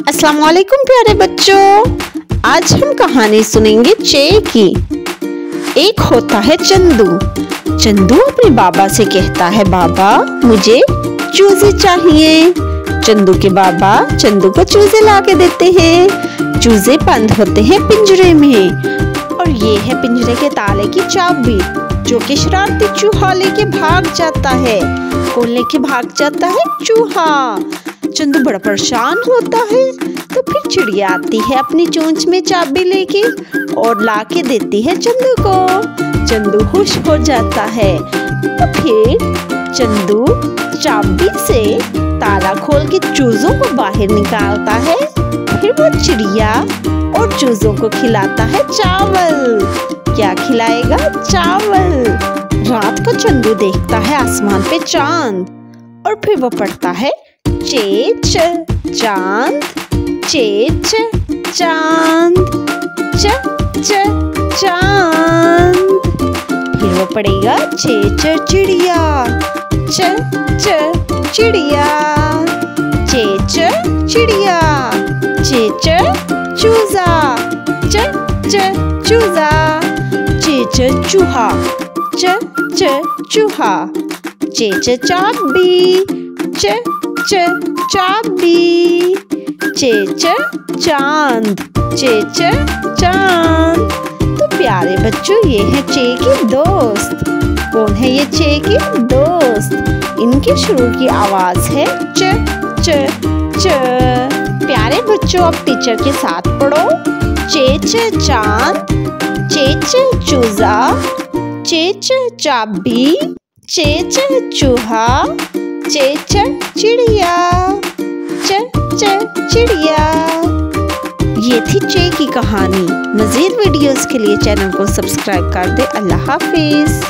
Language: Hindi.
अस्सलाम वालेकुम प्यारे बच्चों, आज हम कहानी सुनेंगे चे की। एक होता है चंदू। चंदू अपने बाबा से कहता है, बाबा मुझे चूजे चाहिए। चंदू के बाबा चंदू को चूजे ला के देते हैं। चूजे बंद होते हैं पिंजरे में और ये है पिंजरे के ताले की चाबी, जो कि शरारती चूहा लेके भाग जाता है। कौन लेके भाग जाता है? चूहा। चंदू बड़ा परेशान होता है, तो फिर चिड़िया आती है अपनी चोंच में चाबी लेके और लाके देती है चंदू को। चंदू खुश हो जाता है। तो फिर चंदू चाबी से ताला खोल के चूजों को बाहर निकालता है। फिर वो चिड़िया और चूजों को खिलाता है चावल। क्या खिलाएगा? चावल। रात को चंदू देखता है आसमान पे चांद और फिर वो पढ़ता है चेच चांद, चेच चांद, च चांद। फिर वो पढ़ेगा चेच चिड़िया, च चिड़िया, चेच चिड़िया, चेच चूजा, च चूजा, चेच चूहा, च चूहा, चेच चाबी, च चाबी, चेच चांद, चेच चांद। तो प्यारे बच्चों, ये है चे के दोस्त। कौन है ये चे के दोस्त? इनके शुरू की आवाज है च च। प्यारे बच्चों, अब टीचर के साथ पढ़ो। चेच चांद, चेच चूजा, चेच चाबी, चेच चूहा, चेच चिड़िया, च चिड़िया। ये थी चे की कहानी। मज़ीद वीडियोस के लिए चैनल को सब्सक्राइब कर दे। अल्लाह हाफिज।